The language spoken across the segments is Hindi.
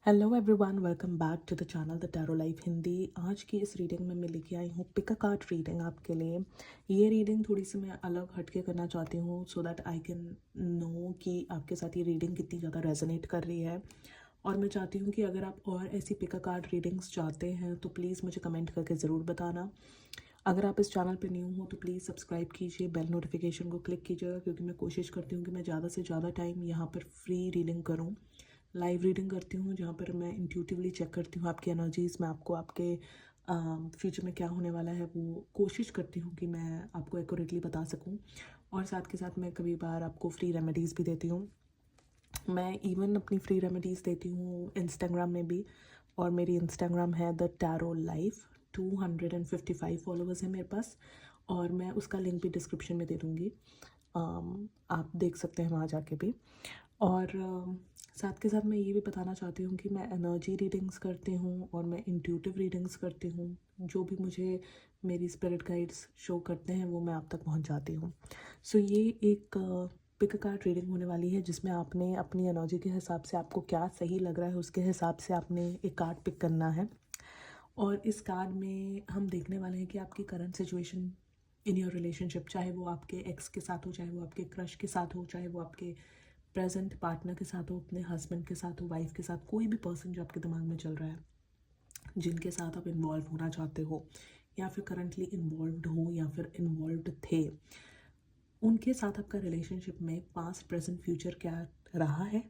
Hello everyone, welcome back to the channel the tarot life Hindi. आज की इस रीडिंग में मैं लेके आई हूँ पिक अ कार्ड रीडिंग आपके लिए। ये रीडिंग थोड़ी सी मैं अलग हटके करना चाहती हूँ so that I can know कि आपके साथ ये रीडिंग कितनी ज़्यादा रेजोनेट कर रही है। और मैं चाहती हूँ कि अगर आप और ऐसी पिक अ कार्ड रीडिंग्स चाहते हैं तो प्लीज़ मुझे कमेंट करके ज़रूर बताना। अगर आप इस चैनल पर न्यू हो तो प्लीज़ सब्सक्राइब कीजिए, बेल नोटिफिकेशन को क्लिक कीजिएगा, क्योंकि मैं कोशिश करती हूँ कि मैं ज़्यादा से ज़्यादा टाइम यहाँ पर फ्री रीडिंग करूँ, लाइव रीडिंग करती हूँ जहाँ पर मैं इंट्यूटिवली चेक करती हूँ आपकी एनर्जीज। मैं आपको आपके फ्यूचर में क्या होने वाला है वो कोशिश करती हूँ कि मैं आपको एक्यूरेटली बता सकूँ। और साथ के साथ मैं कभी बार आपको फ्री रेमेडीज़ भी देती हूँ। मैं इवन अपनी फ्री रेमेडीज़ देती हूँ इंस्टाग्राम में भी, और मेरी इंस्टाग्राम है द टैरो लाइफ। 255 फॉलोअर्स हैं मेरे पास, और मैं उसका लिंक भी डिस्क्रिप्शन में दे दूँगी। आप देख सकते हैं वहाँ जाके भी। और साथ के साथ मैं ये भी बताना चाहती हूँ कि मैं एनर्जी रीडिंग्स करती हूँ और मैं इंट्यूटिव रीडिंग्स करती हूँ। जो भी मुझे मेरी स्पिरिट गाइड्स शो करते हैं वो मैं आप तक पहुँचाती हूँ। सो ये एक पिक कार्ड रीडिंग होने वाली है जिसमें आपने अपनी एनर्जी के हिसाब से आपको क्या सही लग रहा है उसके हिसाब से आपने एक कार्ड पिक करना है। और इस कार्ड में हम देखने वाले हैं कि आपकी current situation in your relationship, चाहे वो आपके एक्स के साथ हो, चाहे वो आपके क्रश के साथ हो, चाहे वो आपके प्रेजेंट पार्टनर के साथ हो, अपने हस्बैंड के साथ हो, वाइफ के साथ, कोई भी पर्सन जो आपके दिमाग में चल रहा है, जिनके साथ आप इन्वॉल्व होना चाहते हो या फिर करंटली इन्वॉल्व्ड हो या फिर इन्वॉल्व्ड थे, उनके साथ आपका रिलेशनशिप में पास्ट प्रेजेंट फ्यूचर क्या रहा है।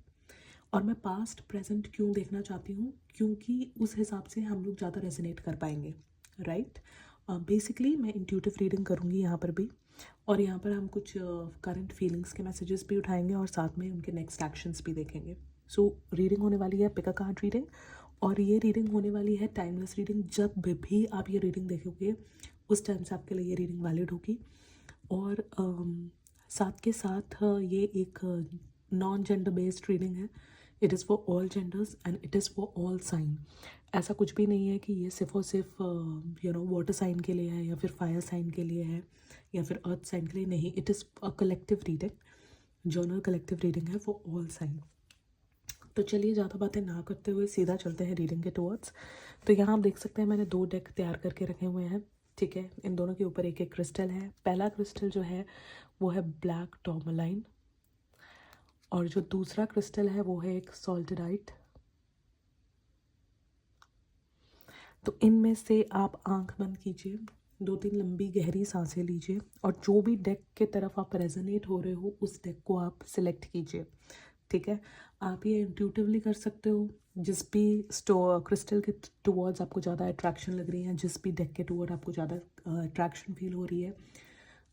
और मैं पास्ट प्रेजेंट क्यों देखना चाहती हूँ, क्योंकि उस हिसाब से हम लोग ज़्यादा रेजोनेट कर पाएंगे, राइट। बेसिकली मैं इंट्यूटिव रीडिंग करूँगी यहाँ पर भी, और यहाँ पर हम कुछ करंट फीलिंग्स के मैसेजेस भी उठाएंगे और साथ में उनके नेक्स्ट एक्शंस भी देखेंगे। सो रीडिंग होने वाली है पिक अ कार्ड रीडिंग, और ये रीडिंग होने वाली है टाइमलेस रीडिंग। जब भी आप ये रीडिंग देखोगे उस टाइम से आपके लिए ये रीडिंग वैलिड होगी। और साथ के साथ ये एक नॉन जेंडर बेस्ड रीडिंग है। It is for all genders and it is for all sign. ऐसा कुछ भी नहीं है कि ये सिर्फ और सिर्फ वाटर साइन के लिए है या फिर फायर साइन के लिए है या फिर अर्थ साइन के लिए नहीं। It is a collective reading, journal collective reading है फॉर ऑल साइन। तो चलिए ज़्यादा बातें ना करते हुए सीधा चलते हैं रीडिंग के टुवर्ड्स। तो यहाँ आप देख सकते हैं मैंने 2 डेक तैयार करके रखे हुए हैं, ठीक है। इन दोनों के ऊपर एक एक क्रिस्टल है। पहला क्रिस्टल जो है वो है ब्लैक टॉर्मलाइन, और जो दूसरा क्रिस्टल है वो है एक सॉल्टेडाइट। तो इनमें से आप आंख बंद कीजिए, 2-3 लंबी गहरी सांसें लीजिए, और जो भी डेक के तरफ आप रेजोनेट हो रहे हो उस डेक को आप सिलेक्ट कीजिए, ठीक है। आप ये इंट्यूटिवली कर सकते हो, जिस भी क्रिस्टल के टुवर्ड्स आपको ज़्यादा अट्रैक्शन लग रही है, जिस भी डेक के टुवर्ड आपको ज़्यादा अट्रैक्शन फील हो रही है,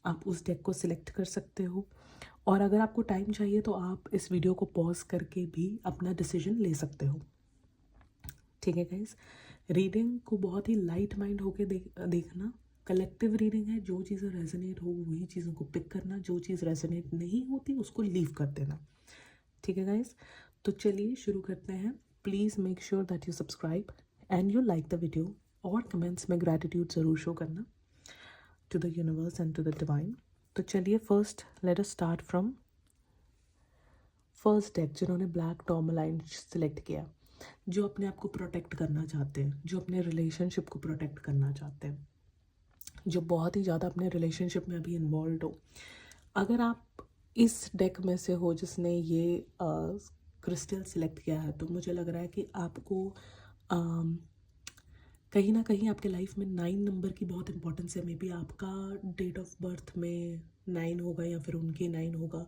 आप उस डेक को सिलेक्ट कर सकते हो। और अगर आपको टाइम चाहिए तो आप इस वीडियो को पॉज करके भी अपना डिसीजन ले सकते हो, ठीक है गाइस। रीडिंग को बहुत ही लाइट माइंड होके देखना। कलेक्टिव रीडिंग है, जो चीज़ें रेजोनेट हो वही चीज़ों को पिक करना, जो चीज़ रेजोनेट नहीं होती उसको लीव कर देना, ठीक है गाइस। तो चलिए शुरू करते हैं। Please make sure that you subscribe and you like the video, और कमेंट्स में ग्रैटिट्यूड ज़रूर शो करना to the universe and to the divine. तो चलिए first let us start from first deck, जिन्होंने ब्लैक टॉर्मलाइन सेलेक्ट किया, जो अपने आप को प्रोटेक्ट करना चाहते हैं, जो अपने रिलेशनशिप को प्रोटेक्ट करना चाहते हैं, जो बहुत ही ज़्यादा अपने रिलेशनशिप में अभी इन्वॉल्व हो। अगर आप इस डेक में से हो जिसने ये क्रिस्टल सेलेक्ट किया है, तो मुझे लग रहा है कि आपको कहीं ना कहीं आपके लाइफ में 9 नंबर की बहुत इंपॉर्टेंस है। मे बी आपका डेट ऑफ बर्थ में 9 होगा या फिर उनके 9 होगा,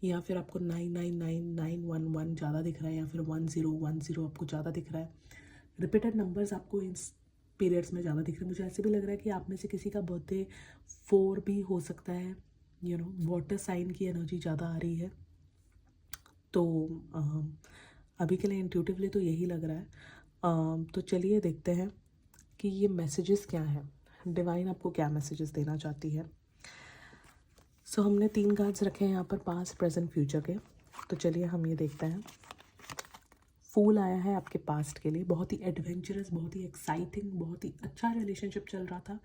या फिर आपको 999911 ज़्यादा दिख रहा है, या फिर 1010 आपको ज़्यादा दिख रहा है। रिपीटेड नंबर्स आपको इन पीरियड्स में ज़्यादा दिख रहे हैं। मुझे ऐसे भी लग रहा है कि आप में से किसी का बर्थडे 4 भी हो सकता है। वाटर साइन की एनर्जी ज़्यादा आ रही है। तो अभी के लिए इंट्यूटिवली तो यही लग रहा है। तो चलिए देखते हैं कि ये मैसेजेस क्या हैं, डिवाइन आपको क्या मैसेजेस देना चाहती है। सो हमने 3 कार्ड्स रखे हैं यहाँ पर, पास्ट प्रेजेंट फ्यूचर के। तो चलिए हम ये देखते हैं। फूल आया है आपके पास्ट के लिए, बहुत ही एडवेंचरस, बहुत ही एक्साइटिंग, बहुत ही अच्छा रिलेशनशिप चल रहा था।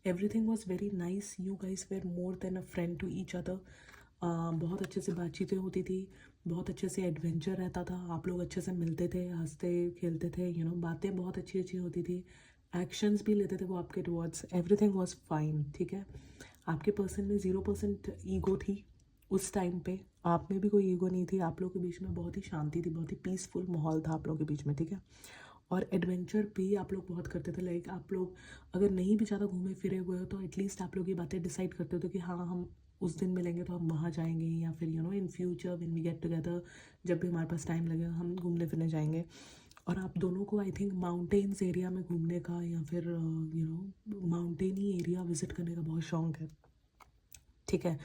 Everything was very nice, you guys were more than a friend to each other. बहुत अच्छे से बातचीतें होती थी, बहुत अच्छे से एडवेंचर रहता था, आप लोग अच्छे से मिलते थे, हंसते खेलते थे, बातें बहुत अच्छी अच्छी होती थी, एक्शंस भी लेते थे वो आपके टुवर्ड्स, एवरीथिंग वाज फाइन, ठीक है। आपके पर्सन में 0% ईगो थी उस टाइम पे, आप में भी कोई ईगो नहीं थी, आप लोगों के बीच में बहुत ही शांति थी, बहुत ही पीसफुल माहौल था आप लोगों के बीच में, ठीक है। और एडवेंचर भी आप लोग बहुत करते थे, लाइक आप लोग अगर नहीं भी ज़्यादा घूमे फिरे हुए हो तो एटलीस्ट आप लोग ये बातें डिसाइड करते थे कि हाँ हम उस दिन मिलेंगे तो हम वहाँ जाएंगे, या फिर in future when we get together, जब भी हमारे पास टाइम लगेगा हम घूमने फिरने जाएंगे। और आप दोनों को आई थिंक माउंटेन्स एरिया में घूमने का या फिर माउंटेनी एरिया विजिट करने का बहुत शौक है, ठीक है।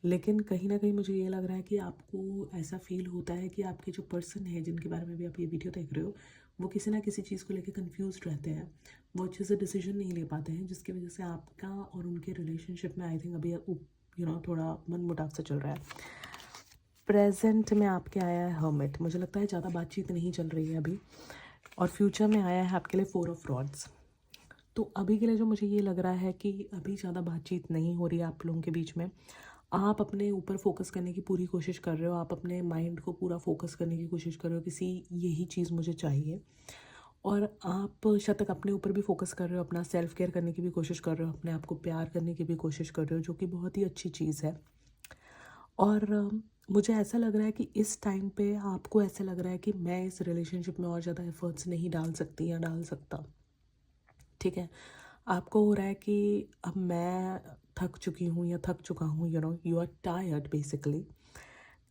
लेकिन कहीं ना कहीं मुझे ये लग रहा है कि आपको ऐसा फील होता है कि आपके जो पर्सन है जिनके बारे में भी आप ये वीडियो देख रहे हो, वो किसी ना किसी चीज़ को लेकर कंफ्यूज रहते हैं, वो अच्छे से डिसीजन नहीं ले पाते हैं, जिसकी वजह से आपका और उनके रिलेशनशिप में आई थिंक अभी थोड़ा मनमुटाव सा चल रहा है। प्रेजेंट में आपके आया है हर्मिट, मुझे लगता है ज़्यादा बातचीत नहीं चल रही है अभी, और फ्यूचर में आया है आपके लिए 4 ऑफ रॉड्स। तो अभी के लिए जो मुझे ये लग रहा है कि अभी ज़्यादा बातचीत नहीं हो रही है आप लोगों के बीच में, आप अपने ऊपर फोकस करने की पूरी कोशिश कर रहे हो, आप अपने माइंड को पूरा फोकस करने की कोशिश कर रहे हो, किसी यही चीज़ मुझे चाहिए, और आप शायद तक अपने ऊपर भी फोकस कर रहे हो, अपना सेल्फ केयर करने की भी कोशिश कर रहे हो, अपने आप को प्यार करने की भी कोशिश कर रहे हो, जो कि बहुत ही अच्छी चीज़ है। और मुझे ऐसा लग रहा है कि इस टाइम पे आपको ऐसा लग रहा है कि मैं इस रिलेशनशिप में और ज़्यादा एफर्ट्स नहीं डाल सकती या डाल सकता, ठीक है। आपको हो रहा है कि अब मैं थक चुकी हूँ या थक चुका हूँ, you are tired basically,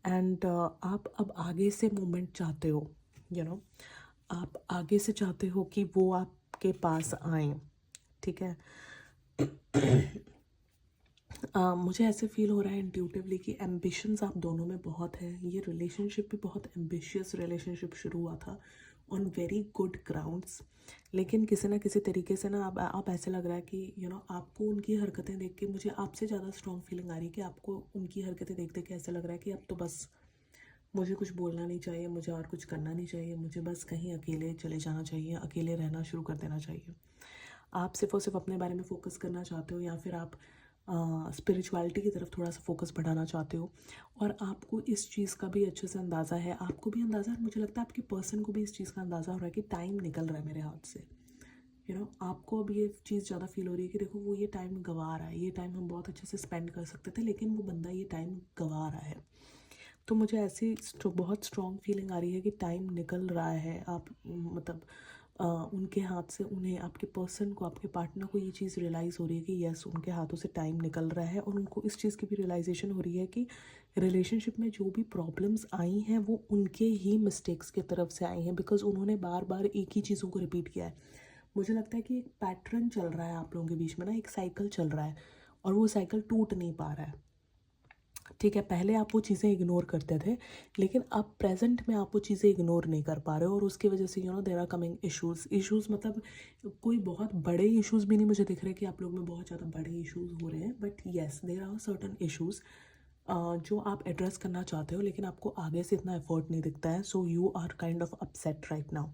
and आप अब आगे से मूवमेंट चाहते हो, यू नो आप आगे से चाहते हो कि वो आपके पास आए, ठीक है। मुझे ऐसे फील हो रहा है इंट्यूटिवली कि एम्बिशंस आप दोनों में बहुत है, ये रिलेशनशिप भी बहुत एम्बिशियस रिलेशनशिप शुरू हुआ था ऑन वेरी गुड ग्राउंड्स, लेकिन किसी ना किसी तरीके से ना आप ऐसे लग रहा है कि आपको उनकी हरकतें देख के, मुझे आपसे ज़्यादा स्ट्रॉन्ग फीलिंग आ रही है कि आपको उनकी हरकतें देख देख के ऐसा लग रहा है कि अब तो बस मुझे कुछ बोलना नहीं चाहिए, मुझे और कुछ करना नहीं चाहिए, मुझे बस कहीं अकेले चले जाना चाहिए, अकेले रहना शुरू कर देना चाहिए। आप सिर्फ और सिर्फ अपने बारे में फ़ोकस करना चाहते हो, या फिर आप स्पिरिचुअलिटी की तरफ थोड़ा सा फोकस बढ़ाना चाहते हो, और आपको इस चीज़ का भी अच्छे से अंदाज़ा है, आपको भी अंदाज़ा है, मुझे लगता है आपके पर्सन को भी इस चीज़ का अंदाज़ा हो रहा है कि टाइम निकल रहा है मेरे हाथ से, आपको अब ये चीज़ ज़्यादा फील हो रही है कि देखो वो ये टाइम गंवा रहा है, ये टाइम हम बहुत अच्छे से स्पेंड कर सकते थे, लेकिन वो बंदा ये टाइम गंवा रहा है। तो मुझे ऐसी बहुत स्ट्रॉन्ग फीलिंग आ रही है कि टाइम निकल रहा है, आप मतलब उनके हाथ से, उन्हें, आपके पर्सन को, आपके पार्टनर को ये चीज़ रियलाइज़ हो रही है कि यस उनके हाथों से टाइम निकल रहा है, और उनको इस चीज़ की भी रियलाइजेशन हो रही है कि रिलेशनशिप में जो भी प्रॉब्लम्स आई हैं वो उनके ही मिस्टेक्स की तरफ से आई हैं, बिकॉज उन्होंने बार बार एक ही चीज़ों को रिपीट किया है। मुझे लगता है कि एक पैटर्न चल रहा है आप लोगों के बीच में ना, एक साइकिल चल रहा है, और वो साइकिल टूट नहीं पा रहा है, ठीक है। पहले आप वो चीज़ें इग्नोर करते थे, लेकिन अब प्रेजेंट में आप वो चीज़ें इग्नोर नहीं कर पा रहे हो, और उसकी वजह से देर आर कमिंग इश्यूज़ मतलब कोई बहुत बड़े इश्यूज़ भी नहीं मुझे दिख रहे कि आप लोग में बहुत ज़्यादा बड़े इश्यूज़ हो रहे हैं, but yes there are certain issues जो आप एड्रेस करना चाहते हो, लेकिन आपको आगे से इतना एफर्ट नहीं दिखता है, so you are kind of upset right now.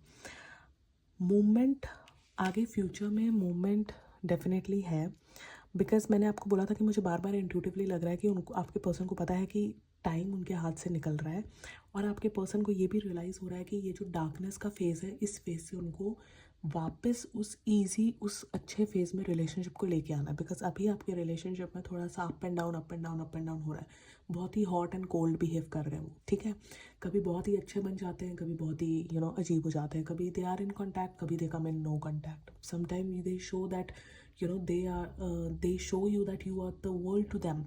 Movement आगे फ्यूचर में मूवमेंट डेफिनेटली है, बिकॉज मैंने आपको बोला था कि मुझे बार बार इंट्यूटिवली लग रहा है कि उनको, आपके पर्सन को पता है कि टाइम उनके हाथ से निकल रहा है, और आपके पर्सन को ये भी रियलाइज़ हो रहा है कि ये जो डार्कनेस का फेज़ है, इस फेज़ से उनको वापस उस ईजी, उस अच्छे फेज़ में रिलेशनशिप को लेके आना है, बिकॉज अभी आपके रिलेशनशिप में थोड़ा सा up and down up and down up and down हो रहा है, बहुत ही हॉट एंड कोल्ड बिहेव कर रहे हैं वो, ठीक है। कभी बहुत ही अच्छे बन जाते हैं, कभी बहुत ही अजीब हो जाते हैं, कभी दे आर इन कॉन्टैक्ट, कभी they come in no contact, sometime they show that they show you that you are the world to them,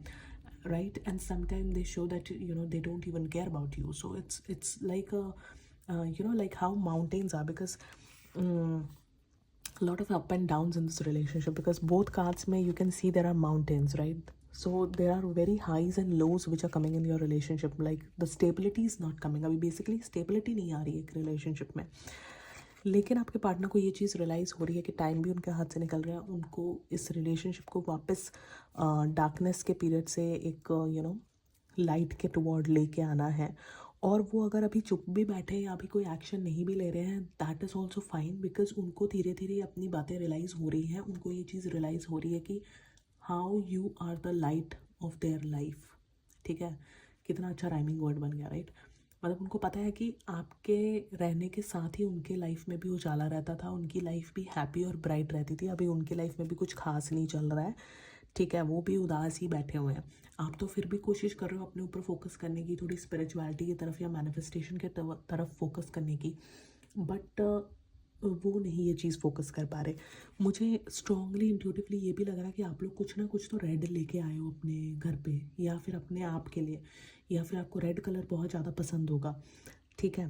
right? And sometimes they show that they don't even care about you, so it's like a like how mountains are, because a lot of up and downs in this relationship, because both cards may you can see there are mountains, right? So there are very highs and lows which are coming in your relationship, like the stability is not coming, अभी basically stability नहीं आ रही है एक relationship में, लेकिन आपके पार्टनर को ये चीज़ रियलाइज़ हो रही है कि टाइम भी उनके हाथ से निकल रहा है, उनको इस रिलेशनशिप को वापस डार्कनेस के पीरियड से एक लाइट के टुवर्ड लेके आना है, और वो अगर अभी चुप भी बैठे या अभी कोई एक्शन नहीं भी ले रहे हैं, that is also fine, because उनको धीरे धीरे अपनी बातें रियलाइज़ हो रही हैं, उनको ये चीज़ रियलाइज़ हो रही है कि how you are the light of their life, ठीक है। कितना अच्छा राइमिंग वर्ड बन गया, राइट। मतलब उनको पता है कि आपके रहने के साथ ही उनके लाइफ में भी उजाला रहता था, उनकी लाइफ भी हैप्पी और ब्राइट रहती थी। अभी उनकी लाइफ में भी कुछ खास नहीं चल रहा है, ठीक है, वो भी उदास ही बैठे हुए हैं। आप तो फिर भी कोशिश कर रहे हो अपने ऊपर फोकस करने की, थोड़ी स्पिरिचुअलिटी की तरफ या मैनिफेस्टेशन के तरफ फोकस करने की, बट वो नहीं ये चीज़ फोकस कर पा रहे। मुझे स्ट्रांगली इंट्यूटिवली ये भी लग रहा है कि आप लोग कुछ ना कुछ तो रेड लेके आए हो अपने घर पे, या फिर अपने आप के लिए, या फिर आपको रेड कलर बहुत ज़्यादा पसंद होगा, ठीक है।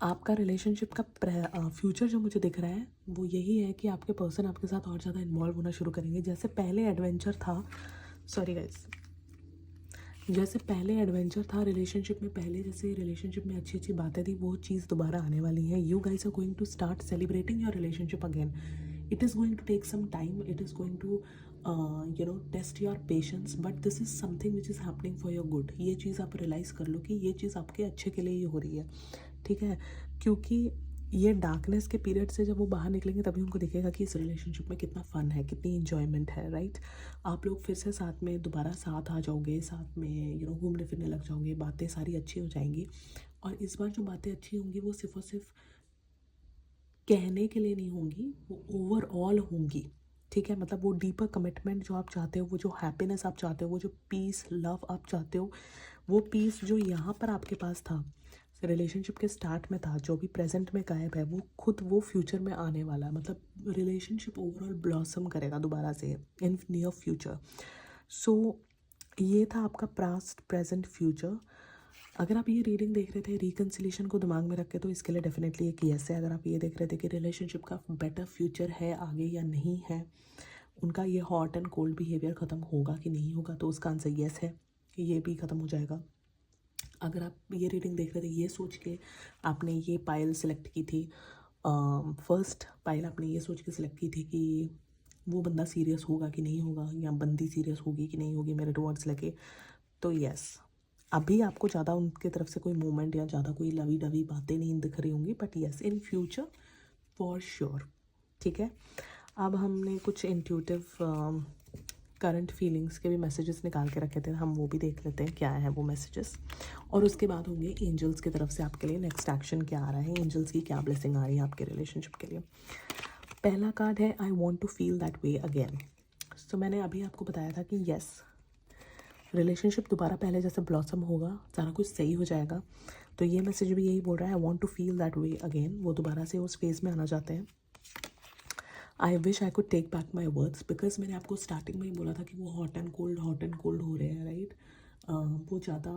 आपका रिलेशनशिप का फ्यूचर जो मुझे दिख रहा है वो यही है कि आपके पर्सन आपके साथ और ज़्यादा इन्वॉल्व होना शुरू करेंगे। जैसे पहले एडवेंचर था, सॉरी गाइस, जैसे पहले एडवेंचर था रिलेशनशिप में, पहले जैसे रिलेशनशिप में अच्छी अच्छी बातें थी, वो चीज़ दोबारा आने वाली है। You guys are going to start celebrating your relationship again. It is going to take some time, it is going to test your patience, but this is something which is happening for your good. ये चीज़ आप रियलाइज़ कर लो कि ये चीज़ आपके अच्छे के लिए ही हो रही है, ठीक है। क्योंकि ये डार्कनेस के पीरियड से जब वो बाहर निकलेंगे तभी उनको दिखेगा कि इस रिलेशनशिप में कितना फ़न है, कितनी इन्जॉयमेंट है, राइट। आप लोग फिर से साथ में दोबारा साथ आ जाओगे, साथ में घूमने फिरने लग जाओगे, बातें सारी अच्छी हो जाएंगी। और इस बार जो बातें अच्छी होंगी वो सिर्फ और सिर्फ कहने के लिए नहीं होंगी, वो ओवरऑल होंगी, ठीक है। मतलब वो डीपर कमिटमेंट जो आप चाहते हो, वो जो हैप्पीनेस आप चाहते हो, वो जो पीस लव आप चाहते हो, वो पीस जो यहाँ पर आपके पास था, रिलेशनशिप के स्टार्ट में था, जो भी प्रेजेंट में गायब है, वो खुद वो फ्यूचर में आने वाला है। मतलब रिलेशनशिप ओवरऑल ब्लॉसम करेगा दोबारा से इन नियर फ्यूचर। सो ये था आपका पास्ट प्रेजेंट फ्यूचर। अगर आप ये रीडिंग देख रहे थे रिकन्सिलेशन को दिमाग में रख के, तो इसके लिए डेफिनेटली एक यस है। अगर आप ये देख रहे थे कि रिलेशनशिप का बेटर फ्यूचर है आगे या नहीं है, उनका ये हॉट एंड कोल्ड बिहेवियर ख़त्म होगा कि नहीं होगा, तो उसका आंसर यस है कि ये भी ख़त्म हो जाएगा। अगर आप ये रीडिंग देख रहे थे ये सोच के आपने ये पायल सिलेक्ट की थी, फर्स्ट पायल आपने ये सोच के सिलेक्ट की थी कि वो बंदा सीरियस होगा कि नहीं होगा, या बंदी सीरियस होगी कि नहीं होगी मेरे टुवर्ड्स लगे, तो यस, अभी आपको ज़्यादा उनके तरफ से कोई मूवमेंट या ज़्यादा कोई लवी डवी बातें नहीं दिख रही होंगी, but yes in future for sure, ठीक है। अब हमने कुछ इंट्यूटिव करंट फीलिंग्स के भी मैसेजेस निकाल के रखे थे, हम वो भी देख लेते हैं क्या है वो मैसेजेस, और उसके बाद होंगे एंजल्स की तरफ से आपके लिए नेक्स्ट एक्शन क्या आ रहा है, एंजल्स की क्या ब्लेसिंग आ रही है आपके रिलेशनशिप के लिए। पहला कार्ड है I want to feel that way again. So मैंने अभी आपको बताया था कि यस रिलेशनशिप दोबारा पहले जैसे ब्लॉसम होगा, सारा कुछ सही हो जाएगा। तो ये मैसेज भी यही बोल रहा है, I want to feel that way again. वो दोबारा से उस फेज में आना चाहते हैं। I wish I could take back my words, because मैंने आपको स्टार्टिंग में ही बोला था कि वो हॉट एंड कोल्ड हो रहे हैं, राइट। वो ज़्यादा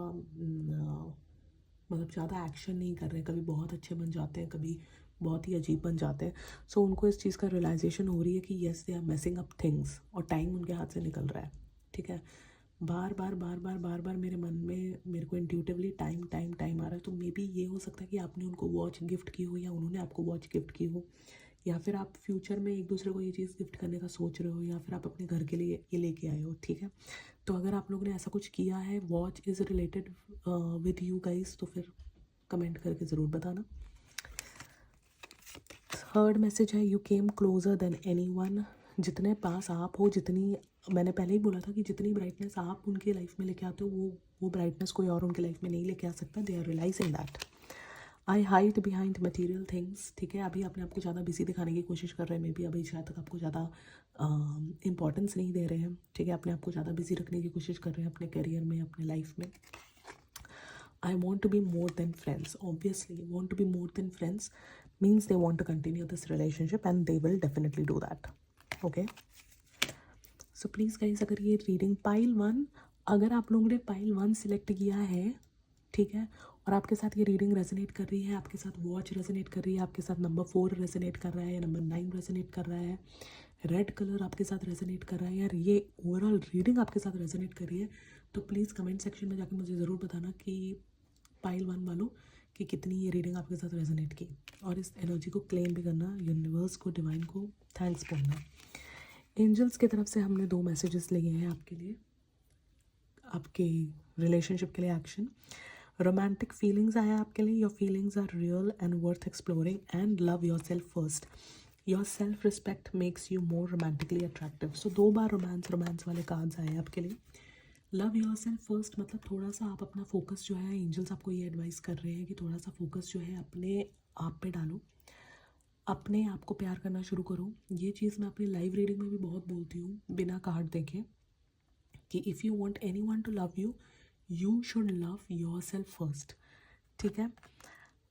मतलब ज़्यादा एक्शन नहीं कर रहे, कभी बहुत अच्छे बन जाते हैं, कभी बहुत ही अजीब बन जाते हैं। सो उनको इस चीज़ का रियलाइजेशन हो रही है कि yes they are messing up things, और टाइम उनके हाथ से निकल रहा है, ठीक है। बार बार मेरे मन में मेरे को इंट्यूटिवली टाइम टाइम टाइम आ रहा है। तो मे बी ये हो सकता है कि आपने उनको वॉच गिफ्ट की हो, या उन्होंने आपको वॉच गिफ्ट की हो, या फिर आप फ्यूचर में एक दूसरे को ये चीज़ गिफ्ट करने का सोच रहे हो, या फिर आप अपने घर के लिए ये लेके आए हो, ठीक है। तो अगर आप लोगों ने ऐसा कुछ किया है, watch is related with you guys, तो फिर कमेंट करके ज़रूर बताना। थर्ड मैसेज है you came closure than anyone. जितने पास आप हो, जितनी, मैंने पहले ही बोला था कि जितनी ब्राइटनेस आप उनकी लाइफ में लेके आते हो, वो ब्राइटनेस कोई और उनकी लाइफ में नहीं लेके आ सकता। They are realising that. I hide behind material things, ठीक है। अभी अपने आपको ज़्यादा बिजी दिखाने की कोशिश कर रहे हैं, मे बी अभी शायद तक आपको ज़्यादा इंपॉर्टेंस नहीं दे रहे हैं, ठीक है। अपने आपको ज़्यादा बिजी रखने की कोशिश कर रहे हैं अपने करियर में, अपने लाइफ में। I want to be more than friends. Obviously, want to be more than friends means they want to continue this relationship, and they will definitely do that. Okay. So please guys, अगर ये रीडिंग पाइल 1, अगर आप लोगों ने पाइल 1 सिलेक्ट किया है, ठीक है, और आपके साथ ये रीडिंग रेजोनेट कर रही है, आपके साथ वॉच रेजोनेट कर रही है, आपके साथ नंबर 4 रेजोनेट कर रहा है, या नंबर 9 रेजोनेट कर रहा है, रेड कलर आपके साथ रेजोनेट कर रहा है, यार ये ओवरऑल रीडिंग आपके साथ रेजोनेट कर रही है, तो प्लीज़ कमेंट सेक्शन में जाकर मुझे ज़रूर बताना कि पाइल 1 वालों कि कितनी ये रीडिंग आपके साथ रेजोनेट की, और इस एनर्जी को क्लेम भी करना, यूनिवर्स को, डिवाइन को थैंक्स बोलना। एंजल्स की तरफ से हमने 2 मैसेजेस लिए हैं आपके लिए, आपके रिलेशनशिप के लिए एक्शन। रोमांटिक फीलिंग्स आया आपके लिए, your feelings are real and worth exploring, and love your self first. Your self respect makes you more romantically attractive. So 2 बार रोमांस वाले कार्ड्स आए हैं आपके लिए। लव योरसेल्फ फर्स्ट मतलब थोड़ा सा आप अपना फोकस जो है, एंजल्स आपको ये एडवाइस कर रहे हैं कि थोड़ा सा फोकस जो है अपने आप पे डालो, अपने आप को प्यार करना शुरू करो। ये चीज़ मैं अपनी लाइव रीडिंग में भी बहुत बोलती हूँ बिना कार्ड देखे, कि if you want anyone to love you, you should love yourself first. ठीक है,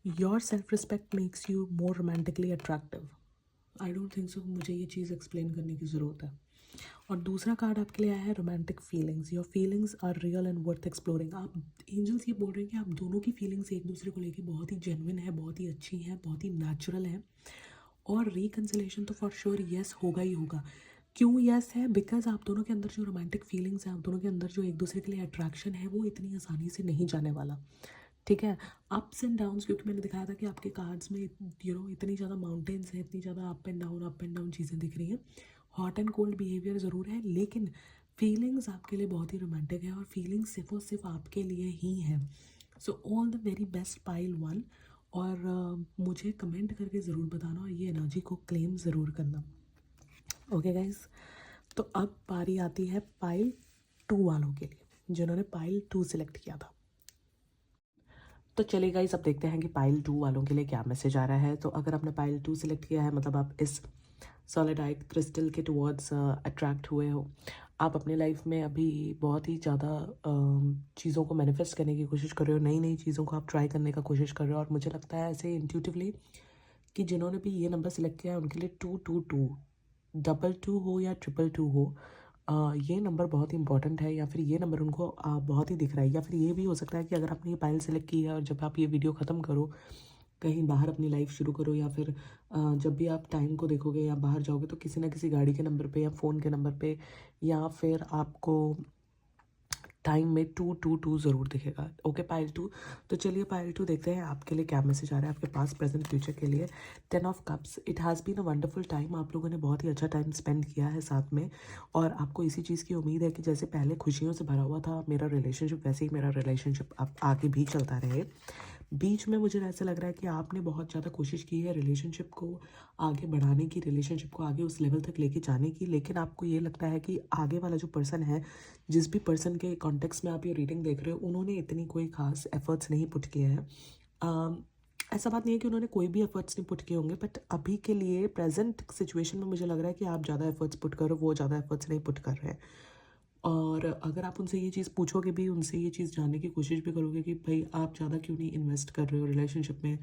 your self respect makes you more romantically attractive. I don't think so मुझे ये चीज़ एक्सप्लेन करने की ज़रूरत है। और दूसरा कार्ड आपके लिए आया है romantic feelings. Your feelings are real and worth exploring. आप एंजल्स ये बोल रहे हैं कि आप दोनों की फीलिंग्स एक दूसरे को लेके बहुत ही जेन्युइन है, बहुत ही अच्छी है, बहुत ही नेचुरल है। और रिकन्सिलेशन तो फॉर श्योर यस होगा ही होगा। क्यों यस है? बिकॉज आप दोनों के अंदर जो रोमांटिक फीलिंग्स हैं, आप दोनों के अंदर जो एक दूसरे के लिए अट्रैक्शन है, वो इतनी आसानी से नहीं जाने वाला। ठीक है, अप्स एंड डाउन्स, क्योंकि मैंने दिखाया था कि आपके कार्ड्स में इतनी ज़्यादा माउंटेन्स हैं, इतनी ज़्यादा अप एंड डाउन चीज़ें दिख रही हैं। हॉट एंड कोल्ड बिहेवियर ज़रूर है, लेकिन फीलिंग्स आपके लिए बहुत ही रोमांटिक है, और फीलिंग्स सिर्फ और सिर्फ आपके लिए ही है। So all the very best pile one. और मुझे कमेंट करके ज़रूर बताना, और ये एनर्जी को क्लेम ज़रूर करना। ओके गाइज, तो अब बारी आती है पाइल 2 वालों के लिए, जिन्होंने पाइल 2 सिलेक्ट किया था। तो चलिए गाइस, अब देखते हैं कि पाइल 2 वालों के लिए क्या मैसेज आ रहा है। तो अगर आपने पाइल 2 सिलेक्ट किया है, मतलब आप इस सॉलिडाइट क्रिस्टल के टुवर्ड्स अट्रैक्ट हुए हो। आप अपनी लाइफ में अभी बहुत ही ज़्यादा चीज़ों को मैनिफेस्ट करने की कोशिश कर रहे हो, नई नई चीज़ों को आप ट्राई करने का कोशिश कर रहे हो। और मुझे लगता है ऐसे इंट्यूटिवली कि जिन्होंने भी ये नंबर सिलेक्ट किया है, उनके लिए 222 222 हो या 222 हो, ये नंबर बहुत ही इंपॉर्टेंट है, या फिर ये नंबर उनको बहुत ही दिख रहा है। या फिर ये भी हो सकता है कि अगर आपने ये पाइल सेलेक्ट की है और जब आप ये वीडियो ख़त्म करो, कहीं बाहर अपनी लाइफ शुरू करो, या फिर जब भी आप टाइम को देखोगे या बाहर जाओगे, तो किसी ना किसी गाड़ी के नंबर पे या फ़ोन के नंबर पे, या फिर आपको टाइम में 222 ज़रूर दिखेगा। Okay pile 2। तो चलिए पाइल 2 देखते हैं आपके लिए क्या मैसेज आ रहा है, आपके पास प्रेजेंट फ्यूचर के लिए। 10 of cups, it has been a wonderful time. आप लोगों ने बहुत ही अच्छा टाइम स्पेंड किया है साथ में, और आपको इसी चीज़ की उम्मीद है कि जैसे पहले खुशियों से भरा हुआ था मेरा रिलेशनशिप, वैसे ही मेरा रिलेशनशिप अब आगे भी चलता रहे। बीच में मुझे ऐसा लग रहा है कि आपने बहुत ज़्यादा कोशिश की है रिलेशनशिप को आगे बढ़ाने की, रिलेशनशिप को आगे उस लेवल तक लेके जाने की, लेकिन आपको ये लगता है कि आगे वाला जो पर्सन है, जिस भी पर्सन के कॉन्टेक्स्ट में आप ये रीडिंग देख रहे हो, उन्होंने इतनी कोई खास एफर्ट्स नहीं पुट किए हैं। ऐसा बात नहीं है कि उन्होंने कोई भी एफर्ट्स नहीं पुट किए होंगे, बट अभी के लिए प्रेजेंट सिचुएशन में मुझे लग रहा है कि आप ज़्यादा एफर्ट्स पुट करो, वो ज़्यादा एफर्ट्स नहीं पुट कर रहे हैं। और अगर आप उनसे ये चीज़ पूछोगे भी, उनसे ये चीज़ जानने की कोशिश भी करोगे कि भाई आप ज़्यादा क्यों नहीं इन्वेस्ट कर रहे हो रिलेशनशिप में,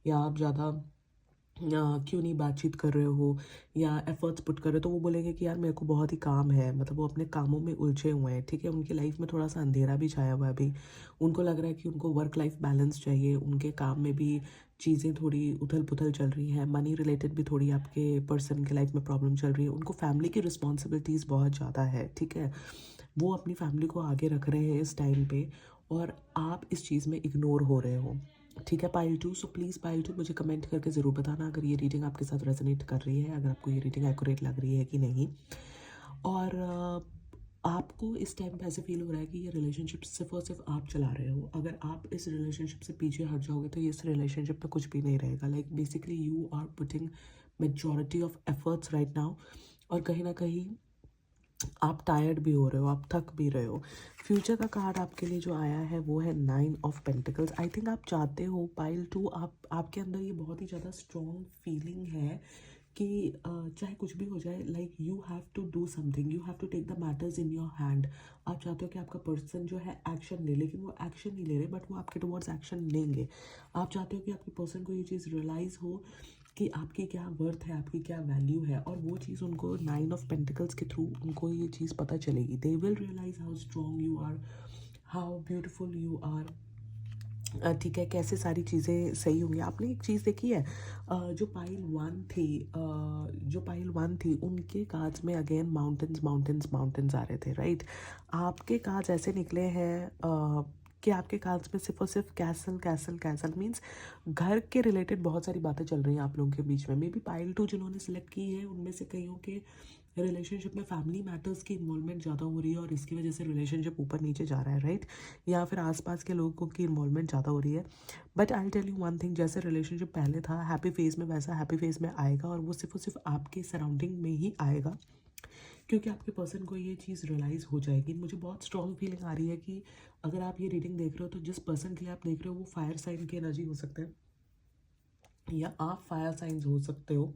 या आप ज़्यादा क्यों नहीं बातचीत कर रहे हो या एफर्ट्स पुट कर रहे हो, तो वो बोलेंगे कि यार मेरे को बहुत ही काम है। मतलब वो अपने कामों में उलझे हुए हैं। ठीक है, उनकी लाइफ में थोड़ा सा अंधेरा भी छाया हुआ है अभी। उनको लग रहा है कि उनको वर्क लाइफ बैलेंस चाहिए, उनके काम में भी चीज़ें थोड़ी उथल पुथल चल रही हैं, मनी रिलेटेड भी थोड़ी आपके पर्सन के लाइफ में प्रॉब्लम चल रही है, उनको फैमिली की रिस्पॉन्सिबिलिटीज़ बहुत ज़्यादा है। ठीक है, वो अपनी फैमिली को आगे रख रहे हैं इस टाइम पे, और आप इस चीज़ में इग्नोर हो रहे हो। ठीक है पाइल 2। सो प्लीज़ पाइल 2 मुझे कमेंट करके ज़रूर बताना अगर ये रीडिंग आपके साथ रेजोनेट कर रही है, अगर आपको ये रीडिंग एक्यूरेट लग रही है कि नहीं। और आपको इस टाइम पे ऐसे फील हो रहा है कि ये रिलेशनशिप सिर्फ और सिर्फ आप चला रहे हो। अगर आप इस रिलेशनशिप से पीछे हट जाओगे तो ये इस रिलेशनशिप में कुछ भी नहीं रहेगा। Like basically you are putting majority of efforts right now, और कहीं ना कहीं आप टायर्ड भी हो रहे हो, आप थक भी रहे हो। फ्यूचर का कार्ड आपके लिए जो आया है वो है 9 ऑफ पेंटिकल्स। आई थिंक आप चाहते हो पाइल 2, आपके अंदर ये बहुत ही ज़्यादा स्ट्रॉन्ग फीलिंग है कि चाहे कुछ भी हो जाए, like you have to do something, you have to take the matters in your hand. आप चाहते हो कि आपका पर्सन जो है एक्शन ले, लेकिन वो एक्शन नहीं ले रहे, बट वो आपके टुवर्ड्स एक्शन लेंगे। आप चाहते हो कि आपके पर्सन को ये चीज़ रियलाइज़ हो कि आपकी क्या वर्थ है, आपकी क्या वैल्यू है, और वो चीज़ उनको 9 ऑफ पेंटिकल्स के थ्रू उनको ये चीज़ पता चलेगी। They will realise how strong you are, how beautiful you are. ठीक है, कैसे सारी चीज़ें सही होंगी। आपने एक चीज़ देखी है, जो पाइल 1 थी, उनके कार्ड्स में अगेन माउंटेन्स माउंटेन्स माउंटेन्स आ रहे थे, राइट। आपके कार्ड्स ऐसे निकले हैं कि आपके कार्ड्स में सिर्फ और सिर्फ कैसल कैसल कैसल मीन्स घर के रिलेटेड बहुत सारी बातें चल रही हैं आप लोगों के बीच में। मे बी पाइल 2 जिन्होंने सेलेक्ट की है उनमें से कईयों के रिलेशनशिप में फैमिली मैटर्स की इन्वॉल्वमेंट ज़्यादा हो रही है, और इसकी वजह से रिलेशनशिप ऊपर नीचे जा रहा है, राइट। या फिर आसपास के लोगों की इन्वॉल्वमेंट ज़्यादा हो रही है। But I tell you one thing, जैसे रिलेशनशिप पहले था हैप्पी फेज में, वैसा हैप्पी फेज में आएगा, और वो सिर्फ और सिर्फ आपके सराउंडिंग में ही आएगा। क्योंकि आपके पर्सन को ये चीज़ रियलाइज़ हो जाएगी। मुझे बहुत स्ट्रॉन्ग फीलिंग आ रही है कि अगर आप ये रीडिंग देख रहे हो तो जिस पर्सन के लिए आप देख रहे हो वो फायर साइन की एनर्जी हो सकता है या आप फायर साइंस हो सकते हो,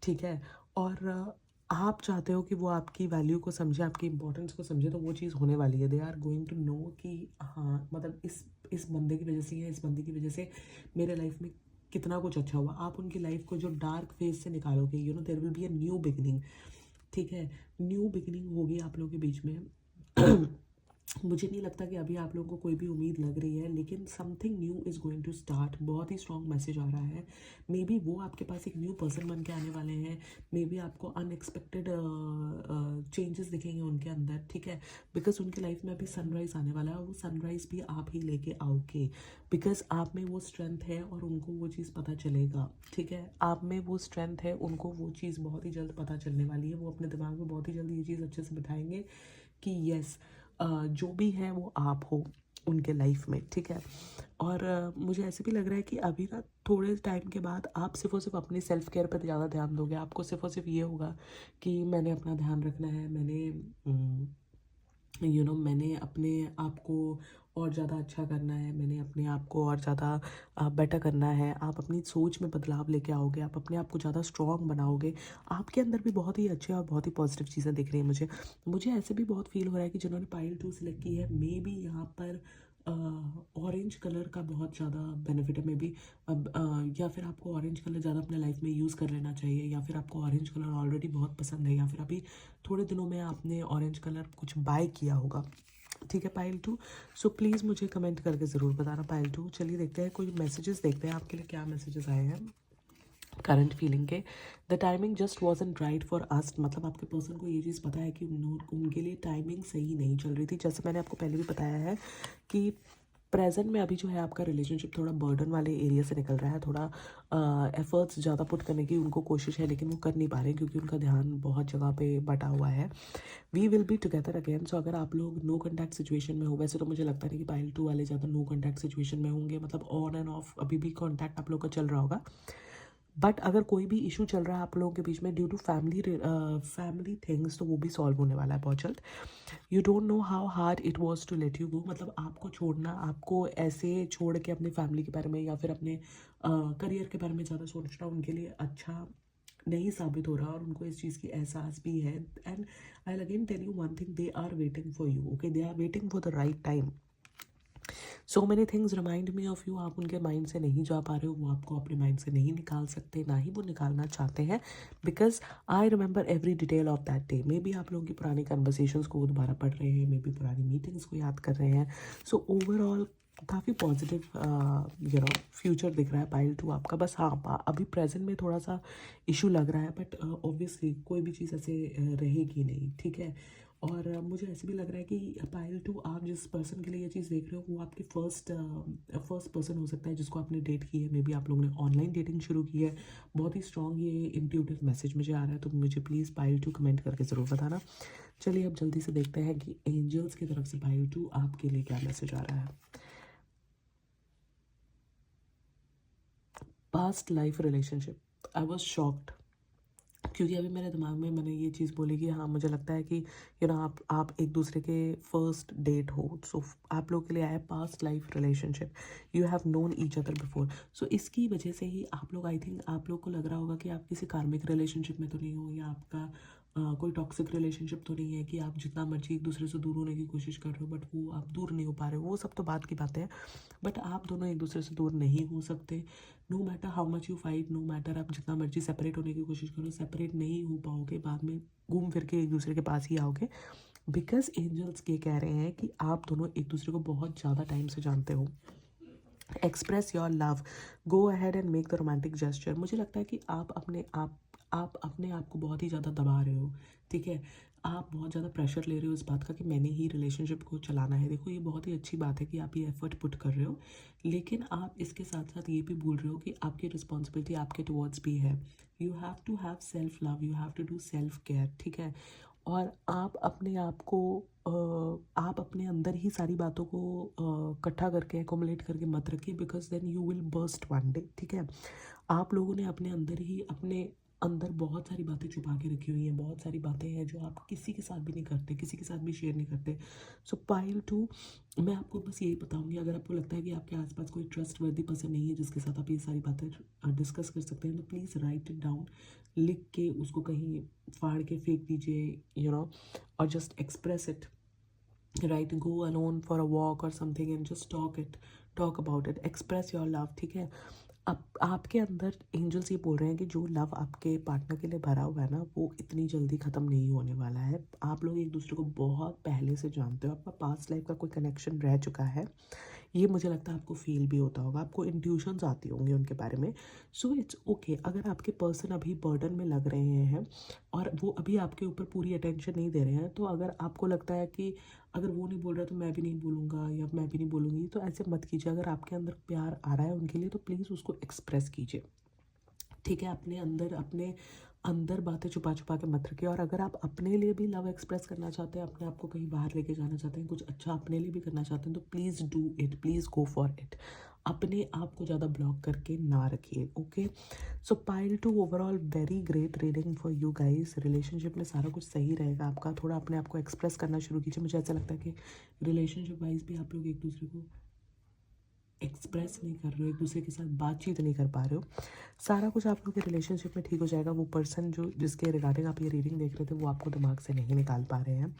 ठीक है। और आप चाहते हो कि वो आपकी वैल्यू को समझे, आपकी इंपॉर्टेंस को समझे, तो वो चीज़ होने वाली है। They are going to know कि हाँ, मतलब इस बंदे की वजह से या इस बंदी की वजह से मेरे लाइफ में कितना कुछ अच्छा हुआ। आप उनकी लाइफ को जो डार्क फेज से निकालोगे, you know, there will be a new beginning, ठीक है। न्यू बिगिनिंग होगी आप लोगों के बीच में। मुझे नहीं लगता कि अभी आप लोगों को कोई भी उम्मीद लग रही है, लेकिन something new is going to start. बहुत ही स्ट्रॉन्ग मैसेज आ रहा है। मे बी वो आपके पास एक न्यू पर्सन बन के आने वाले हैं। मे बी आपको अनएक्सपेक्टेड चेंजेस दिखेंगे उनके अंदर, ठीक है। बिकॉज उनकी लाइफ में अभी सनराइज आने वाला है और वो सनराइज भी आप ही लेके आओगे। बिकॉज आप में वो स्ट्रेंथ है और उनको वो चीज़ पता चलेगा, ठीक है। आप में वो स्ट्रेंथ है, उनको वो चीज़ बहुत ही जल्द पता चलने वाली है। वो अपने दिमाग में बहुत ही जल्द ये चीज़ अच्छे से बिठाएंगे कि यस, जो भी है वो आप हो उनके लाइफ में, ठीक है। और मुझे ऐसे भी लग रहा है कि अभी ना थोड़े टाइम के बाद आप सिर्फ और सिर्फ अपनी सेल्फ केयर पर ज़्यादा ध्यान दोगे। आपको सिर्फ और सिर्फ ये होगा कि मैंने अपना ध्यान रखना है, मैंने अपने आप को और ज़्यादा अच्छा करना है, मैंने अपने आप को और ज़्यादा बेटर करना है। आप अपनी सोच में बदलाव लेके आओगे, आप अपने आप को ज़्यादा स्ट्रॉन्ग बनाओगे। आपके अंदर भी बहुत ही अच्छे और बहुत ही पॉजिटिव चीज़ें दिख रही हैं मुझे ऐसे भी बहुत फील हो रहा है कि जिन्होंने पाइल 2 सिलेक्ट की है, मे बी यहाँ पर ऑरेंज कलर का बहुत ज़्यादा बेनिफिट है। मे बी अब या फिर आपको ऑरेंज कलर ज़्यादा अपने लाइफ में यूज़ कर लेना चाहिए, या फिर आपको ऑरेंज कलर ऑलरेडी बहुत पसंद है, या फिर अभी थोड़े दिनों में आपने ऑरेंज कलर कुछ बाय किया होगा, ठीक है। पाइल 2, सो प्लीज़ मुझे कमेंट करके ज़रूर बताना पाइल 2। चलिए देखते हैं, कोई मैसेजेस देखते हैं आपके लिए क्या मैसेजेस आए हैं करंट फीलिंग के। The timing just wasn't right for us, मतलब आपके पर्सन को ये चीज़ पता है कि उनके लिए टाइमिंग सही नहीं चल रही थी। जैसे मैंने आपको पहले भी बताया है कि प्रेजेंट में अभी जो है आपका रिलेशनशिप थोड़ा बर्डन वाले एरिया से निकल रहा है। थोड़ा एफर्ट्स ज़्यादा पुट करने की उनको कोशिश है, लेकिन वो कर नहीं पा रहे क्योंकि उनका ध्यान बहुत जगह पे बटा हुआ है। We will be together again. So अगर आप लोग नो कॉन्टैक्ट सिचुएशन में हो, वैसे तो मुझे लगता नहीं कि पाइल 2 वाले ज़्यादा नो कॉन्टैक्ट सिचुएशन में होंगे, मतलब ऑन एंड ऑफ अभी भी कॉन्टैक्ट आप लोग का चल रहा होगा। बट अगर कोई भी इशू चल रहा है आप लोगों के बीच में ड्यू टू फैमिली थिंग्स, तो वो भी सॉल्व होने वाला है बहुत जल्द। You don't know how hard it was to let you go, मतलब आपको छोड़ना, आपको ऐसे छोड़ के अपनी फैमिली के बारे में या फिर अपने करियर के बारे में ज़्यादा सोचना उनके लिए अच्छा नहीं साबित हो रहा, और उनको इस चीज़ की एहसास भी है। And I again tell you one thing, they are waiting for you, okay. They are waiting for the right time. So many things remind me of you. आप उनके माइंड से नहीं जा पा रहे हो, वो आपको अपने माइंड से नहीं निकाल सकते, ना ही वो निकालना चाहते हैं। Because I remember every detail of that day. May be आप लोगों की पुरानी कन्वर्सेशंस को वो दोबारा पढ़ रहे हैं, मे बी पुरानी मीटिंग्स को याद कर रहे हैं। सो ओवरऑल काफ़ी पॉजिटिव फ्यूचर दिख रहा है पाइल 2 आपका। बस हाँ, अभी प्रेजेंट में थोड़ा सा इशू लग रहा है, बट ऑब्वियसली कोई भी चीज़ ऐसे रहेगी नहीं, ठीक है। और मुझे ऐसे भी लग रहा है कि पायल 2, आप जिस पर्सन के लिए ये चीज़ देख रहे हो वो आपके फर्स्ट पर्सन हो सकता है जिसको आपने डेट की है। मे बी आप लोगों ने ऑनलाइन डेटिंग शुरू की है। बहुत ही स्ट्रॉन्ग ये इंट्यूटिव मैसेज मुझे आ रहा है, तो मुझे प्लीज़ पायल 2 कमेंट करके ज़रूर बताना। चलिए अब जल्दी से देखते हैं कि एंजल्स की तरफ से पायल 2 आपके लिए क्या मैसेज आ रहा है। Past life relationship, I was shocked, क्योंकि अभी मेरे दिमाग में मैंने ये चीज़ बोली कि हाँ, मुझे लगता है कि आप एक दूसरे के फर्स्ट डेट हो। सो आप लोग के लिए आया past life relationship, you have known each other before. So इसकी वजह से ही आप लोग, आई थिंक आप लोग को लग रहा होगा कि आप किसी कार्मिक रिलेशनशिप में तो नहीं हो, या आपका कोई टॉक्सिक रिलेशनशिप तो नहीं है कि आप जितना मर्जी एक दूसरे से दूर होने की कोशिश कर रहे हो बट वो आप दूर नहीं हो पा रहे हो। वो सब तो बात की बातें हैं, बट आप दोनों एक दूसरे से दूर नहीं हो सकते। No matter how much you fight, no matter आप जितना मर्जी सेपरेट होने की कोशिश करो, सेपरेट नहीं हो पाओगे। बाद में घूम फिर के एक दूसरे के पास ही आओगे। बिकॉज एंजल्स ये कह रहे हैं कि आप दोनों एक दूसरे को बहुत ज़्यादा टाइम से जानते हो। Express your love, go ahead and make the romantic gesture. मुझे लगता है कि आप अपने आप को बहुत ही ज़्यादा दबा रहे हो, ठीक है। आप बहुत ज़्यादा प्रेशर ले रहे हो इस बात का कि मैंने ही रिलेशनशिप को चलाना है। देखो, ये बहुत ही अच्छी बात है कि आप ये एफर्ट पुट कर रहे हो, लेकिन आप इसके साथ साथ ये भी भूल रहे हो कि आपकी रिस्पॉन्सिबिलिटी आपके टुवर्ड्स भी है। You have to have self love, you have to do self care, ठीक है। और आप अपने आप को आप अपने अंदर ही सारी बातों को इकट्ठा करके एकोमुलेट करके मत रखिए, because then you will burst one day, ठीक है। आप लोगों ने अपने अंदर ही अपने अंदर बहुत सारी बातें छुपा के रखी हुई हैं, बहुत सारी बातें हैं जो आप किसी के साथ भी नहीं करते, किसी के साथ भी शेयर नहीं करते। सो पाइल 2, मैं आपको बस यही बताऊंगी, अगर आपको लगता है कि आपके आसपास कोई ट्रस्ट वर्दी पर्सन नहीं है जिसके साथ आप ये सारी बातें डिस्कस कर सकते हैं, तो प्लीज़ राइट इट डाउन, लिख के उसको कहीं फाड़ के फेंक दीजिए, और just express it, right, go alone for a walk और something and just talk about it, express your love, ठीक है। अब आपके अंदर एंजल्स ये बोल रहे हैं कि जो लव आपके पार्टनर के लिए भरा हुआ है ना, वो इतनी जल्दी ख़त्म नहीं होने वाला है। आप लोग एक दूसरे को बहुत पहले से जानते हो, आपका पास्ट लाइफ का कोई कनेक्शन रह चुका है, ये मुझे लगता है आपको फील भी होता होगा, आपको इंट्यूशंस आती होंगी उनके बारे में। सो इट्स ओके अगर आपके पर्सन अभी बर्डन में लग रहे हैं और वो अभी आपके ऊपर पूरी अटेंशन नहीं दे रहे हैं, तो अगर आपको लगता है कि अगर वो नहीं बोल रहा तो मैं भी नहीं बोलूँगा या मैं भी नहीं बोलूँगी, तो ऐसे मत कीजिए। अगर आपके अंदर प्यार आ रहा है उनके लिए तो प्लीज़ उसको एक्सप्रेस कीजिए, ठीक है। अपने अंदर बातें छुपा छुपा के मत रखिए। और अगर आप अपने लिए भी लव एक्सप्रेस करना चाहते हैं, अपने आप को कहीं बाहर लेके जाना चाहते हैं, कुछ अच्छा अपने लिए भी करना चाहते हैं, तो please do it, please go for it. अपने आप को ज़्यादा ब्लॉक करके ना रखिए, okay. So pile 2 overall very great reading for you guys. Relationship में सारा कुछ सही रहेगा आपका, थोड़ा अपने आप को एक्सप्रेस करना शुरू कीजिए। मुझे ऐसा लगता है कि रिलेशनशिप वाइज भी आप लोग एक दूसरे को एक्सप्रेस नहीं कर रहे हो, एक दूसरे के साथ बातचीत नहीं कर पा रहे हो। सारा कुछ आप लोग के रिलेशनशिप में ठीक हो जाएगा। वो पर्सन जो जिसके रिगार्डिंग आप ये रीडिंग देख रहे थे, वो आपको दिमाग से नहीं निकाल पा रहे हैं।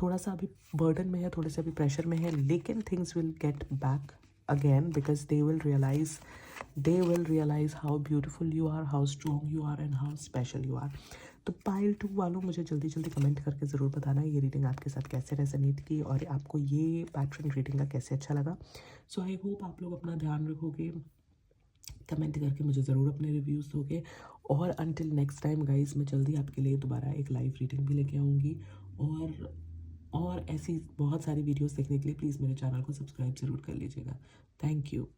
थोड़ा सा अभी बर्डन में है, थोड़े से अभी प्रेशर में है, लेकिन things will get back again because they will realise how beautiful you are, how strong you are and how special you are. तो पाइल 2 वालों मुझे जल्दी जल्दी कमेंट करके ज़रूर बताना ये रीडिंग आपके साथ कैसे रेजोनेट की और आपको ये पैटर्न रीडिंग का कैसे अच्छा लगा। सो आई होप आप लोग अपना ध्यान रखोगे, कमेंट करके मुझे ज़रूर अपने रिव्यूज़ दोगे। और अंटिल नेक्स्ट टाइम गाइस, मैं जल्दी आपके लिए दोबारा एक लाइव रीडिंग भी लेके आऊँगी। और ऐसी बहुत सारी वीडियोस देखने के लिए प्लीज़ मेरे चैनल को सब्सक्राइब ज़रूर कर लीजिएगा। Thank you.